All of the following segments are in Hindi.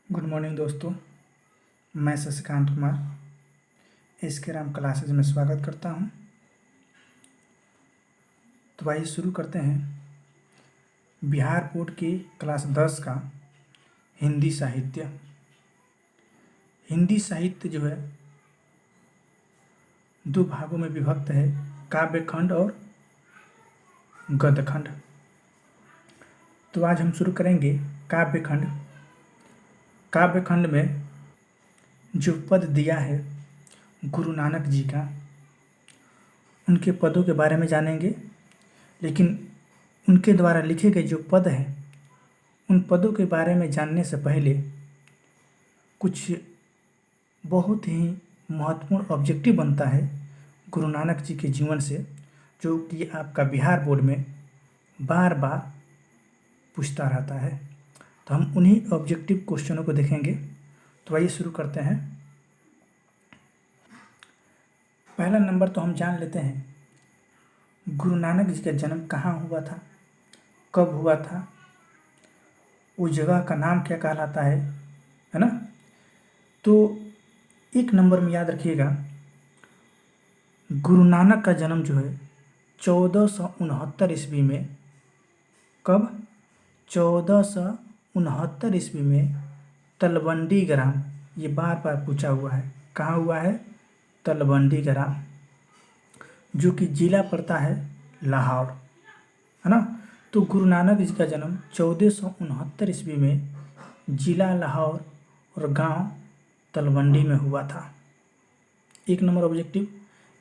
गुड मॉर्निंग दोस्तों। मैं शशिकांत कुमार एसके राम क्लासेज में स्वागत करता हूं। तो आइए शुरू करते हैं बिहार बोर्ड की क्लास 10 का हिंदी साहित्य। हिंदी साहित्य जो है दो भागों में विभक्त है, काव्यखंड और गद्यखंड। तो आज हम शुरू करेंगे काव्यखंड। काव्यखंड में जो पद दिया है गुरु नानक जी का, उनके पदों के बारे में जानेंगे। लेकिन उनके द्वारा लिखे गए जो पद हैं उन पदों के बारे में जानने से पहले कुछ बहुत ही महत्वपूर्ण ऑब्जेक्टिव बनता है गुरु नानक जी के जीवन से, जो कि आपका बिहार बोर्ड में बार बार पूछता रहता है। तो हम उन्हीं ऑब्जेक्टिव क्वेश्चनों को देखेंगे। तो आइए शुरू करते हैं। पहला नंबर तो हम जान लेते हैं गुरु नानक जी का जन्म कहाँ हुआ था, कब हुआ था, उस जगह का नाम क्या कहलाता है ना। तो एक नंबर में याद रखिएगा, गुरु नानक का जन्म जो है 1469 ईस्वी में, कब, 1469 ईस्वी में तलवंडी ग्राम, ये बार बार पूछा हुआ है, कहाँ हुआ है, तलवंडी ग्राम, जो कि जिला पड़ता है लाहौर, है ना। तो गुरु नानक जी का जन्म 1469 ईस्वी में जिला लाहौर और गांव तलवंडी में हुआ था। एक नंबर ऑब्जेक्टिव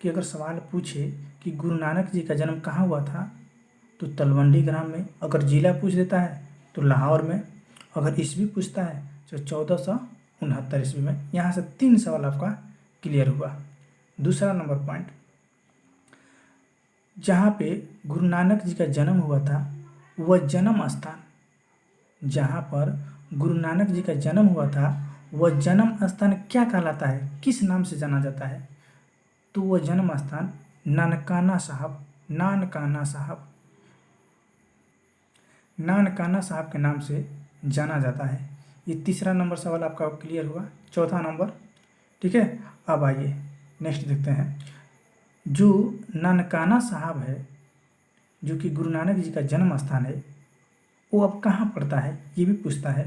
कि अगर सवाल पूछे कि गुरु नानक जी का जन्म कहाँ हुआ था तो तलवंडी ग्राम में, अगर जिला पूछ देता है तो लाहौर में, अगर ईस्वी पूछता है तो 1469 ईस्वी में। यहाँ से 3 सवाल आपका क्लियर हुआ। दूसरा नंबर पॉइंट, जहाँ पे गुरु नानक जी का जन्म हुआ था वह जन्म स्थान, जहाँ पर गुरु नानक जी का जन्म हुआ था वह जन्म स्थान क्या कहलाता है, किस नाम से जाना जाता है, तो वह जन्म स्थान नानकाना साहब, नानकाना साहब, नानकाना साहब के नाम से जाना जाता है। ये तीसरा नंबर सवाल आपका क्लियर हुआ। चौथा नंबर, ठीक है। अब आइए नेक्स्ट देखते हैं। जो नानकाना साहब है, जो कि गुरु नानक जी का जन्म स्थान है, वो अब कहाँ पड़ता है, ये भी पूछता है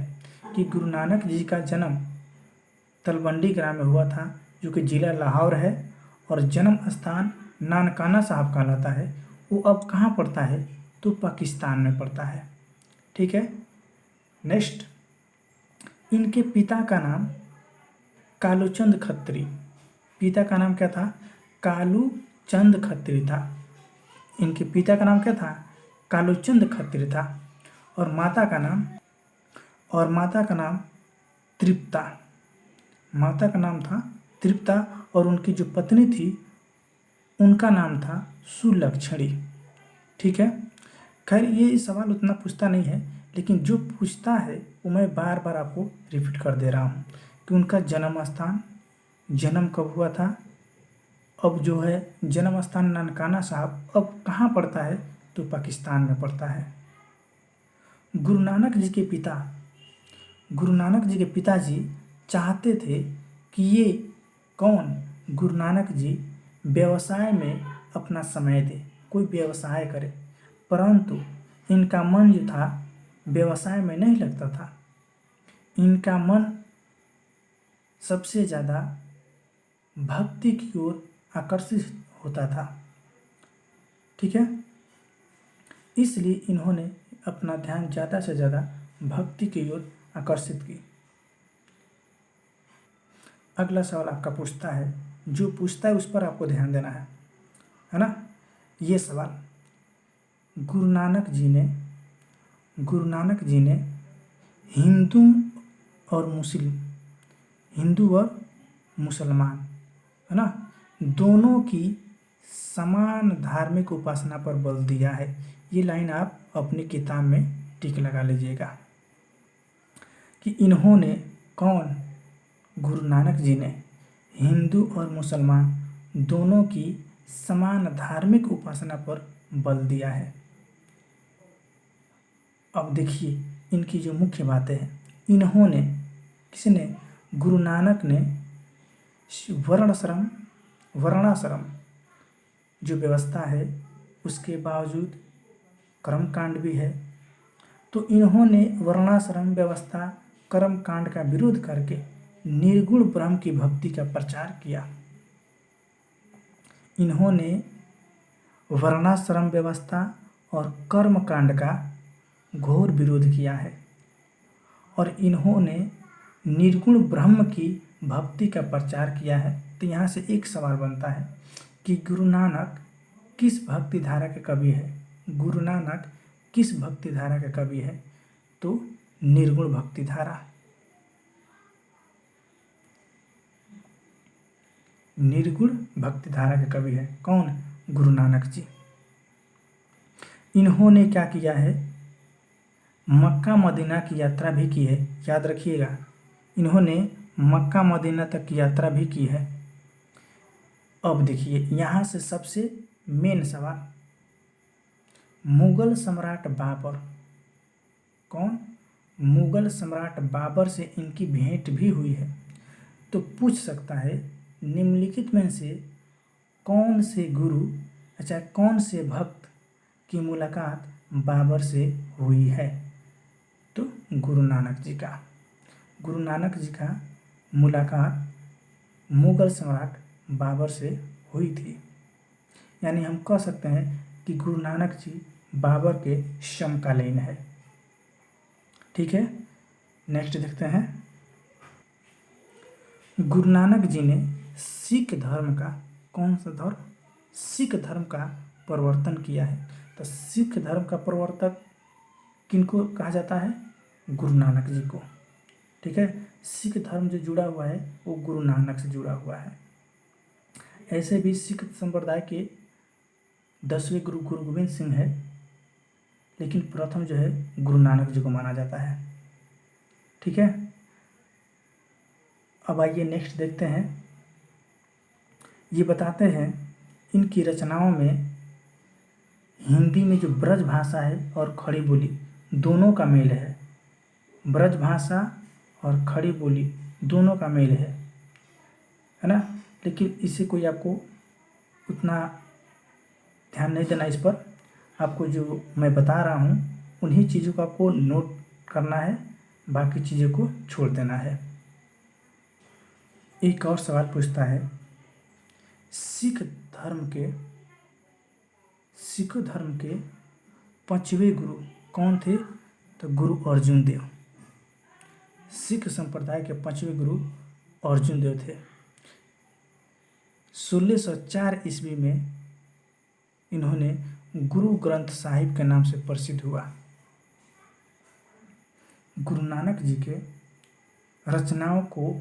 कि गुरु नानक जी का जन्म तलवंडी ग्राम में हुआ था, जो कि जिला लाहौर है, और जन्म स्थान नानकाना साहब कहलाता है। वो अब कहाँ पड़ता है, तो पाकिस्तान में पड़ता है, ठीक है। नेक्स्ट, इनके पिता का नाम कालूचंद खत्री, पिता का नाम क्या था, कालूचंद खत्री था। इनके पिता का नाम क्या था, कालूचंद खत्री था। और माता का नाम तृप्ता, माता का नाम था तृप्ता, और उनकी जो पत्नी थी उनका नाम था सुलक्षणी, ठीक है। खैर ये सवाल उतना पूछता नहीं है, लेकिन जो पूछता है वो मैं बार बार आपको रिपीट कर दे रहा हूँ कि उनका जन्म स्थान, जन्म कब हुआ था, अब जो है जन्म स्थान नानकाना साहब अब कहाँ पड़ता है, तो पाकिस्तान में पड़ता है। गुरु नानक जी के पिताजी चाहते थे कि ये कौन, गुरु नानक जी व्यवसाय में अपना समय दे, कोई व्यवसाय करे, परंतु इनका मन जो था व्यवसाय में नहीं लगता था। इनका मन सबसे ज़्यादा भक्ति की ओर आकर्षित होता था, ठीक है। इसलिए इन्होंने अपना ध्यान ज़्यादा से ज़्यादा भक्ति की ओर आकर्षित की। अगला सवाल आपका पूछता है, जो पूछता है उस पर आपको ध्यान देना है ना। ये सवाल, गुरु नानक जी ने हिंदू और मुसलमान, है ना, दोनों की समान धार्मिक उपासना पर बल दिया है। ये लाइन आप अपनी किताब में टिक लगा लीजिएगा कि इन्होंने, कौन, गुरु नानक जी ने हिंदू और मुसलमान दोनों की समान धार्मिक उपासना पर बल दिया है। अब देखिए इनकी जो मुख्य बातें हैं, इन्होंने किसने? गुरु नानक ने वर्णाश्रम जो व्यवस्था है उसके बावजूद कर्मकांड भी है, तो इन्होंने वर्णाश्रम व्यवस्था कर्मकांड का विरोध करके निर्गुण ब्रह्म की भक्ति का प्रचार किया। इन्होंने वर्णाश्रम व्यवस्था और कर्मकांड का घोर विरोध किया है और इन्होंने निर्गुण ब्रह्म की भक्ति का प्रचार किया है। तो यहाँ से एक सवाल बनता है कि गुरु नानक किस भक्ति धारा के कवि है? गुरु नानक किस भक्ति धारा के कवि है? तो निर्गुण भक्ति धारा। निर्गुण भक्ति धारा के कवि है कौन? गुरु नानक जी। इन्होंने क्या किया है? मक्का मदीना की यात्रा भी की है। याद रखिएगा, इन्होंने मक्का मदीना तक की यात्रा भी की है। अब देखिए यहाँ से सबसे मेन सवाल, मुगल सम्राट बाबर, कौन? मुगल सम्राट बाबर से इनकी भेंट भी हुई है। तो पूछ सकता है निम्नलिखित में से कौन से गुरु कौन से भक्त की मुलाकात बाबर से हुई है? तो गुरु नानक जी का। गुरु नानक जी का मुलाकात मुगल सम्राट बाबर से हुई थी। यानी हम कह सकते हैं कि गुरु नानक जी बाबर के समकालीन है। ठीक है, नेक्स्ट देखते हैं। गुरु नानक जी ने सिख धर्म का कौन सा धर्म? सिख धर्म का प्रवर्तन किया है। तो सिख धर्म का प्रवर्तक किनको कहा जाता है? गुरु नानक जी को। ठीक है, सिख धर्म जो जुड़ा हुआ है वो गुरु नानक से जुड़ा हुआ है। ऐसे भी सिख संप्रदाय के 10वें गुरु गुरु गोविंद सिंह है, लेकिन प्रथम जो है गुरु नानक जी को माना जाता है। ठीक है, अब आइए नेक्स्ट देखते हैं। ये बताते हैं इनकी रचनाओं में हिंदी में जो ब्रज भाषा है और खड़ी बोली दोनों का मेल है। ब्रज भाषा और खड़ी बोली दोनों का मेल है ना। लेकिन इसे कोई आपको उतना ध्यान नहीं देना। इस पर आपको जो मैं बता रहा हूँ उन्हीं चीज़ों को आपको नोट करना है, बाकी चीज़ों को छोड़ देना है। एक और सवाल पूछता है, सिख धर्म के 5वें गुरु कौन थे? तो गुरु अर्जुन देव। सिख संप्रदाय के 5वें गुरु अर्जुन देव थे। 1604 ईस्वी में इन्होंने गुरु ग्रंथ साहिब के नाम से प्रसिद्ध हुआ। गुरु नानक जी के रचनाओं को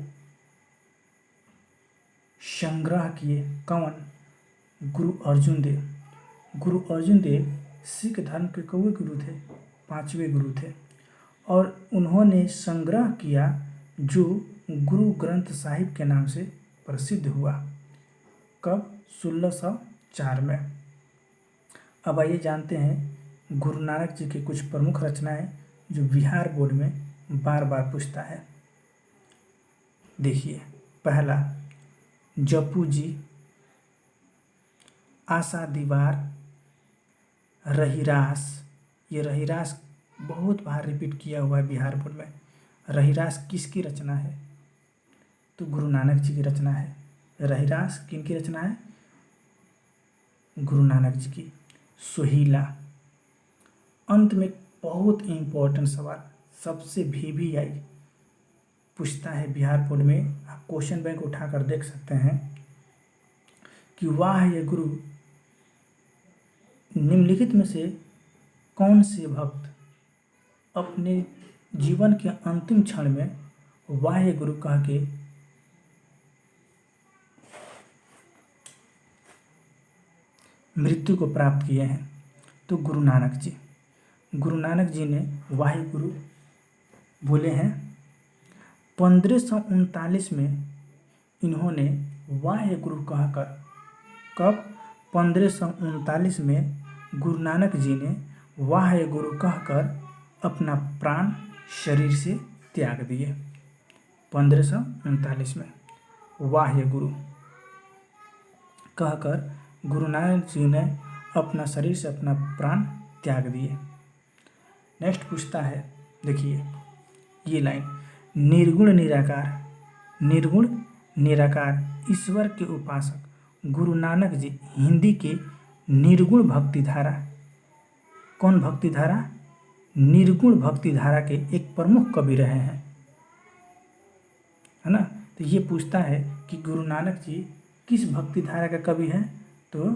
संग्रह किए कौन? गुरु अर्जुन देव। गुरु अर्जुन देव सिख धर्म के कौन गुरु थे? 5वें गुरु थे। और उन्होंने संग्रह किया जो गुरु ग्रंथ साहिब के नाम से प्रसिद्ध हुआ। कब? 1604 में। अब आइए जानते हैं गुरु नानक जी की कुछ प्रमुख रचनाएं जो बिहार बोर्ड में बार बार पूछता है। देखिए, पहला जपू जी, आशा दीवार, रहीरास। ये रहीरास बहुत बार रिपीट किया हुआ है बिहार बोर्ड में। रहीरास किसकी रचना है? तो गुरु नानक जी की रचना है। रहीरास किनकी रचना है? गुरु नानक जी की। सोहिला। अंत में बहुत इम्पोर्टेंट सवाल, सबसे VVI पूछता है बिहार बोर्ड में। आप क्वेश्चन बैंक उठाकर देख सकते हैं कि वाह ये गुरु निम्नलिखित में से कौन से भक्त अपने जीवन के अंतिम क्षण में वाह गुरु कह के मृत्यु को प्राप्त किए हैं? तो गुरु नानक जी। गुरु नानक जी ने वाहे गुरु बोले हैं। 1539 में इन्होंने वाहे गुरु कहकर, कब? 1539 में गुरु नानक जी ने वाहे गुरु कहकर अपना प्राण शरीर से त्याग दिए। 1539 में वाह्य गुरु कहकर गुरु नानक जी ने अपना शरीर से अपना प्राण त्याग दिए। नेक्स्ट पूछता है, देखिए ये लाइन, निर्गुण निराकार, निर्गुण निराकार ईश्वर के उपासक गुरु नानक जी हिंदी के निर्गुण भक्ति धारा, कौन भक्ति धारा? निर्गुण भक्ति धारा के एक प्रमुख कवि रहे हैं, है ना। तो ये पूछता है कि गुरु नानक जी किस भक्ति धारा के कवि हैं? तो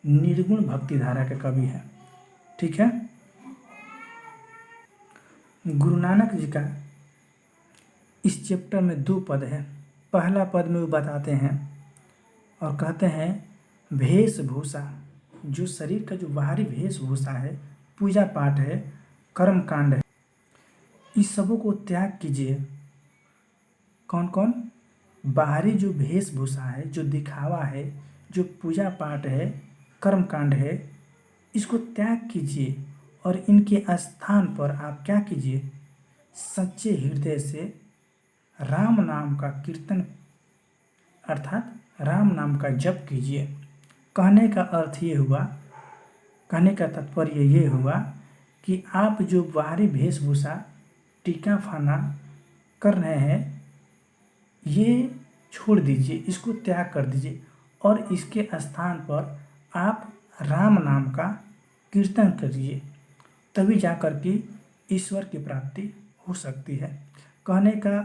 निर्गुण भक्ति धारा के कवि हैं। ठीक है। गुरु नानक जी का इस चैप्टर में 2 पद है। पहला पद में वो बताते हैं और कहते हैं वेशभूषा, जो शरीर का जो बाहरी वेशभूषा है, पूजा पाठ है, कर्म कांड है, इस सबों को त्याग कीजिए। कौन कौन? बाहरी जो वेशभूषा है, जो दिखावा है, जो पूजा पाठ है, कर्म कांड है, इसको त्याग कीजिए और इनके स्थान पर आप क्या कीजिए? सच्चे हृदय से राम नाम का कीर्तन अर्थात राम नाम का जप कीजिए। कहने का अर्थ ये हुआ, कहने का तात्पर्य ये हुआ कि आप जो बाहरी वेशभूषा टीका फाना कर रहे हैं, ये छोड़ दीजिए, इसको त्याग कर दीजिए और इसके स्थान पर आप राम नाम का कीर्तन करिए, तभी जाकर के ईश्वर की प्राप्ति हो सकती है। कहने का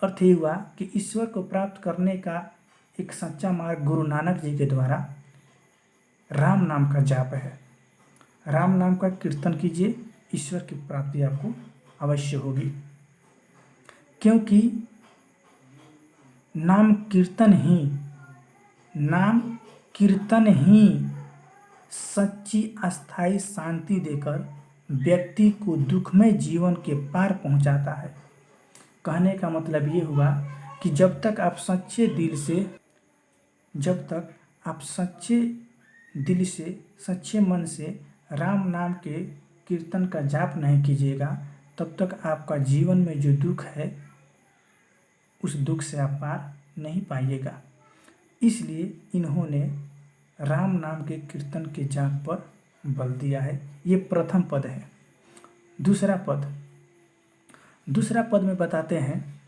अर्थ ये हुआ कि ईश्वर को प्राप्त करने का एक सच्चा मार्ग गुरु नानक जी के द्वारा राम नाम का जाप है। राम नाम का कीर्तन कीजिए, ईश्वर की प्राप्ति आपको अवश्य होगी, क्योंकि नाम कीर्तन ही सच्ची अस्थाई शांति देकर व्यक्ति को दुखमय जीवन के पार पहुंचाता है। कहने का मतलब ये हुआ कि जब तक आप सच्चे दिल से सच्चे मन से राम नाम के कीर्तन का जाप नहीं कीजिएगा, तब तक आपका जीवन में जो दुख है, उस दुख से आप पार नहीं पाइएगा। इसलिए इन्होंने राम नाम के कीर्तन के जाप पर बल दिया है। ये प्रथम पद है। दूसरा पद में बताते हैं,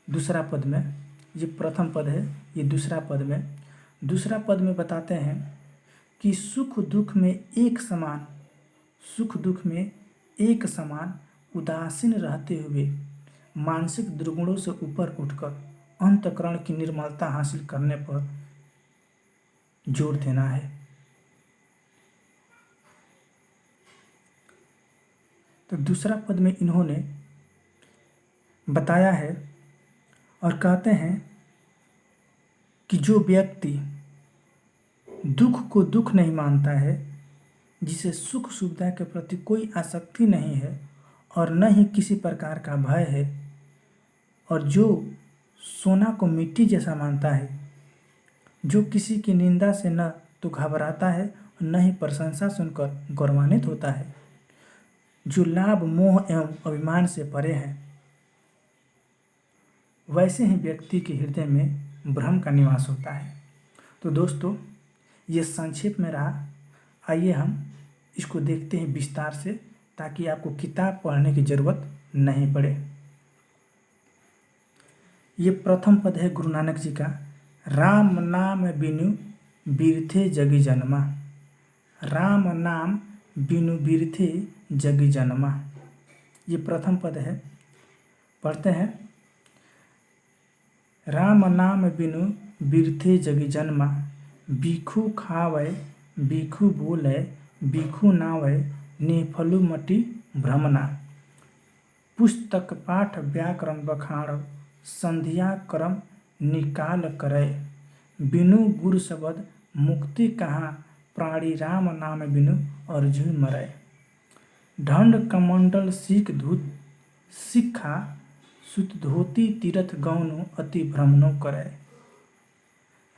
दूसरा पद में, ये प्रथम पद है, ये दूसरा पद में बताते हैं कि सुख दुख में एक समान उदासीन रहते हुए मानसिक दुर्गुणों से ऊपर उठकर अंतःकरण की निर्मलता हासिल करने पर जोर देना है। तो दूसरा पद में इन्होंने बताया है और कहते हैं कि जो व्यक्ति दुख को दुख नहीं मानता है, जिसे सुख सुविधा के प्रति कोई आसक्ति नहीं है और न ही किसी प्रकार का भय है, और जो सोना को मिट्टी जैसा मानता है, जो किसी की निंदा से न तो घबराता है न ही प्रशंसा सुनकर गौरवान्वित होता है, जो लाभ मोह एवं अभिमान से परे है, वैसे ही व्यक्ति के हृदय में ब्रह्म का निवास होता है। तो दोस्तों, ये संक्षेप में रहा। आइए हम इसको देखते हैं विस्तार से, ताकि आपको किताब पढ़ने की जरूरत नहीं पड़े। ये प्रथम पद है गुरु नानक जी का, राम नाम बिनु बिरथे जगी जन्मा। राम नाम बिनु बिरथे जगी जन्मा, ये प्रथम पद है। पढ़ते हैं, राम नाम बिनु बिरथे जगी जन्मा। बिखु खावै बिखु बोलै बिखु नावै निफलु मटी भ्रमना। पुस्तक पाठ व्याकरण बखाड़ संध्या कर्म निकाल करे। बिनु गुरु शब्द मुक्ति कहाँ प्राणी राम नाम बिनु अर्जुन मरै। ढंड कमंडल सीख धूत सिक्खा सुत धोती तीर्थ गौनु अति भ्रमणो करे।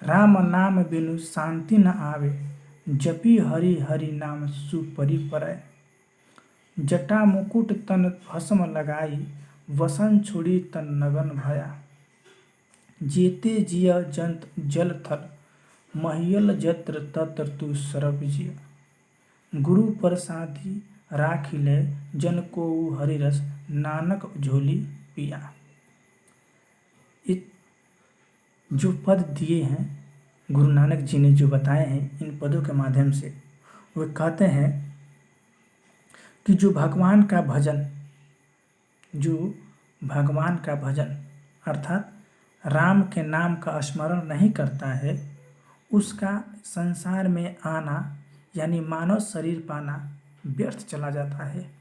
राम नाम बिनु शांति न आवे जपी हरि हरि नाम सुपरि परै। जटा मुकुट तन भस्म लगाई वसन छोड़ी तन नगन भया। जेते जिय जंत जल थल, महियल जत्र तत्र तू सरब जिय। गुरु प्रसादी राखिले, जन को हरिरस, नानक झोली पिया। ये जो पद दिए हैं गुरु नानक जी ने, जो बताए हैं इन पदों के माध्यम से, वे कहते हैं कि जो भगवान का भजन अर्थात राम के नाम का स्मरण नहीं करता है, उसका संसार में आना यानी मानव शरीर पाना व्यर्थ चला जाता है।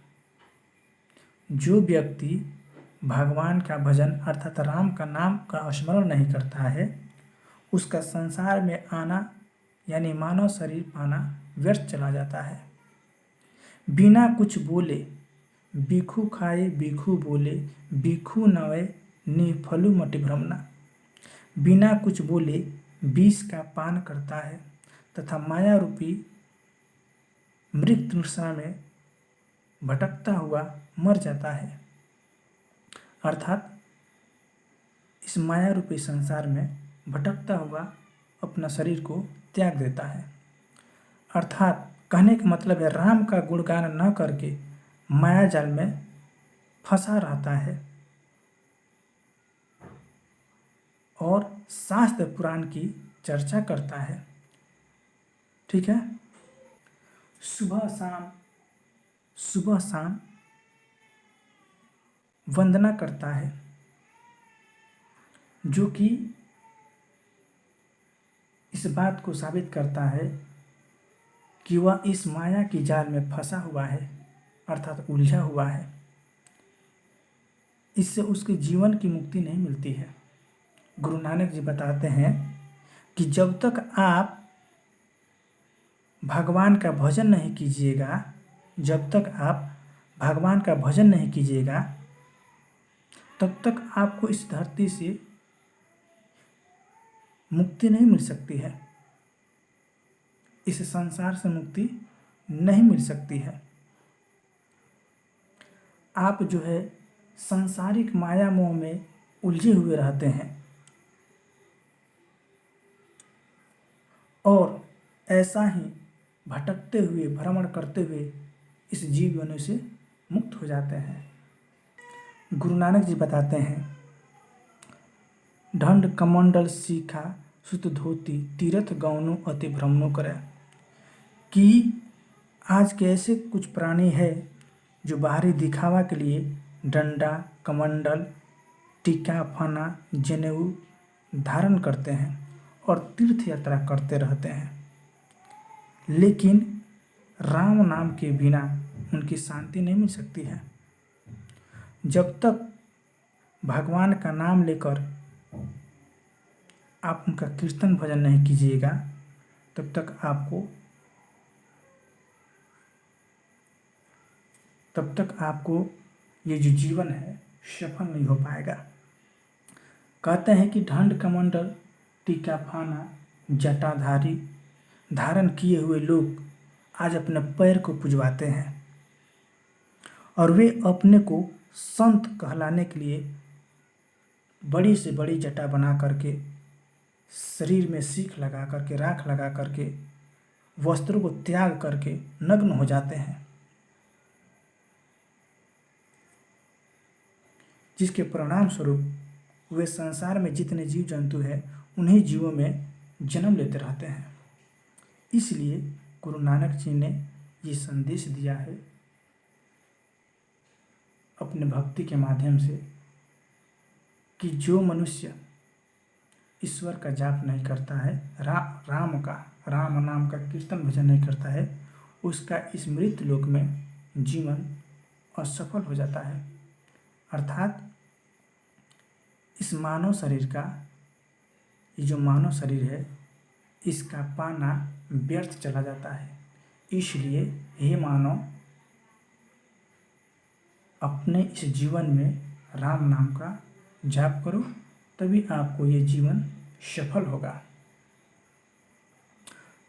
जो व्यक्ति भगवान का भजन अर्थात राम का नाम का स्मरण नहीं करता है, उसका संसार में आना यानी मानव शरीर पाना व्यर्थ चला जाता है। बिना कुछ बोले बिखू खाए, बिखू बोले बिखू नवै, निफलु मटि भ्रमना। बिना कुछ बोले विष का पान करता है तथा माया रूपी मृत तृष्णा में भटकता हुआ मर जाता है, अर्थात इस माया रूपी संसार में भटकता हुआ अपना शरीर को त्याग देता है। अर्थात कहने का मतलब है राम का गुणगान न करके माया जाल में फंसा रहता है और शास्त्र पुराण की चर्चा करता है। ठीक है, सुबह शाम वंदना करता है, जो कि इस बात को साबित करता है कि वह इस माया की जाल में फंसा हुआ है अर्थात उलझा हुआ है। इससे उसके जीवन की मुक्ति नहीं मिलती है। गुरु नानक जी बताते हैं कि जब तक आप भगवान का भजन नहीं कीजिएगा, तब तक आपको इस धरती से मुक्ति नहीं मिल सकती है, इस संसार से मुक्ति नहीं मिल सकती है। आप जो है सांसारिक माया मोह में उलझे हुए रहते हैं और ऐसा ही भटकते हुए भ्रमण करते हुए इस जीव योनि से मुक्त हो जाते हैं। गुरु नानक जी बताते हैं, ढंड कमंडल सीखा सुत धोती, तीर्थ गौनु अति भ्रमणो करे। कि आज के ऐसे कुछ प्राणी है जो बाहरी दिखावा के लिए डंडा, कमंडल, टीका, फना, जनेऊ धारण करते हैं और तीर्थ यात्रा करते रहते हैं, लेकिन राम नाम के बिना उनकी शांति नहीं मिल सकती है। जब तक भगवान का नाम लेकर आप उनका कीर्तन भजन नहीं कीजिएगा, तब तक आपको ये जो जीवन है सफल नहीं हो पाएगा। कहते हैं कि ढंड कमंडल, टीका, फाना, जटाधारी धारण किए हुए लोग आज अपने पैर को पुजवाते हैं और वे अपने को संत कहलाने के लिए बड़ी से बड़ी जटा बना करके, शरीर में सीख लगा करके, राख लगा करके, वस्त्रों को त्याग करके नग्न हो जाते हैं, जिसके परिणाम स्वरूप वे संसार में जितने जीव जंतु हैं उन्हीं जीवों में जन्म लेते रहते हैं। इसलिए गुरु नानक जी ने ये संदेश दिया है अपने भक्ति के माध्यम से कि जो मनुष्य ईश्वर का जाप नहीं करता है, राम नाम का कीर्तन भजन नहीं करता है, उसका इस मृत लोक में जीवन असफल हो जाता है। अर्थात इस मानव शरीर का, ये जो मानव शरीर है, इसका पाना व्यर्थ चला जाता है। इसलिए हे मानव, अपने इस जीवन में राम नाम का जाप करो, तभी आपको ये जीवन सफल होगा।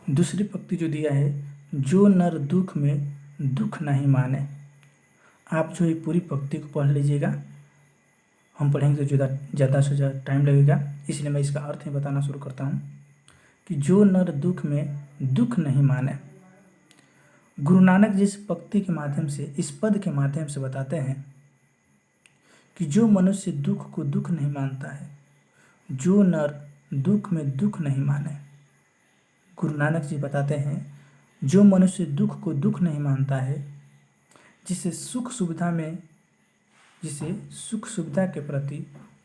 दूसरी पंक्ति जो दिया है, जो नर दुख में दुख नहीं माने। आप जो ये पूरी पंक्ति को पढ़ लीजिएगा हम पढ़ेंगे तो ज़्यादा से ज़्यादा टाइम लगेगा, इसलिए मैं इसका अर्थ ही बताना शुरू करता हूँ कि जो नर दुख में दुख नहीं माने। गुरु नानक जी इस पंक्ति के माध्यम से, इस पद के माध्यम से बताते हैं कि जो मनुष्य दुख को दुख नहीं मानता है, जो नर दुख में दुख नहीं माने। गुरु नानक जी बताते हैं जो मनुष्य दुख को दुख नहीं मानता है, जिसे सुख सुविधा के प्रति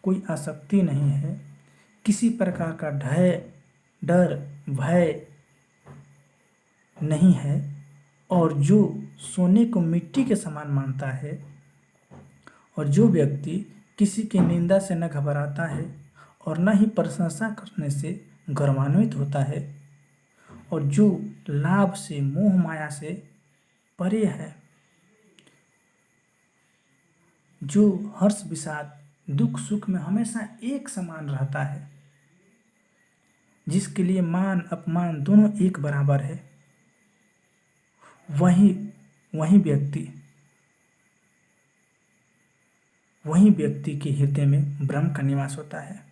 कोई आसक्ति नहीं है, किसी प्रकार का डर भय नहीं है, और जो सोने को मिट्टी के समान मानता है, और जो व्यक्ति किसी की निंदा से न घबराता है और न ही प्रशंसा करने से गर्वान्वित होता है, और जो लाभ से मोह माया से परे है, जो हर्ष विषाद दुख सुख में हमेशा एक समान रहता है, जिसके लिए मान अपमान दोनों एक बराबर है, वही व्यक्ति के हृदय में ब्रह्म का निवास होता है।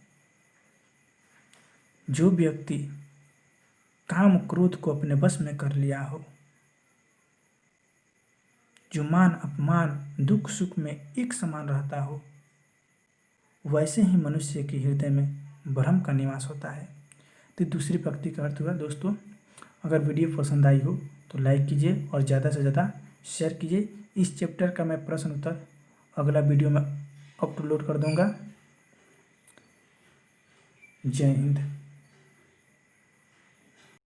जो व्यक्ति काम क्रोध को अपने वश में कर लिया हो, जो मान अपमान दुख सुख में एक समान रहता हो, वैसे ही मनुष्य के हृदय में ब्रह्म का निवास होता है। तो दूसरी पंक्ति का अर्थ हुआ। दोस्तों, अगर वीडियो पसंद आई हो तो लाइक कीजिए और ज़्यादा से ज़्यादा शेयर कीजिए। इस चैप्टर का मैं प्रश्न उत्तर अगला वीडियो में अपलोड कर दूंगा। जय हिंद।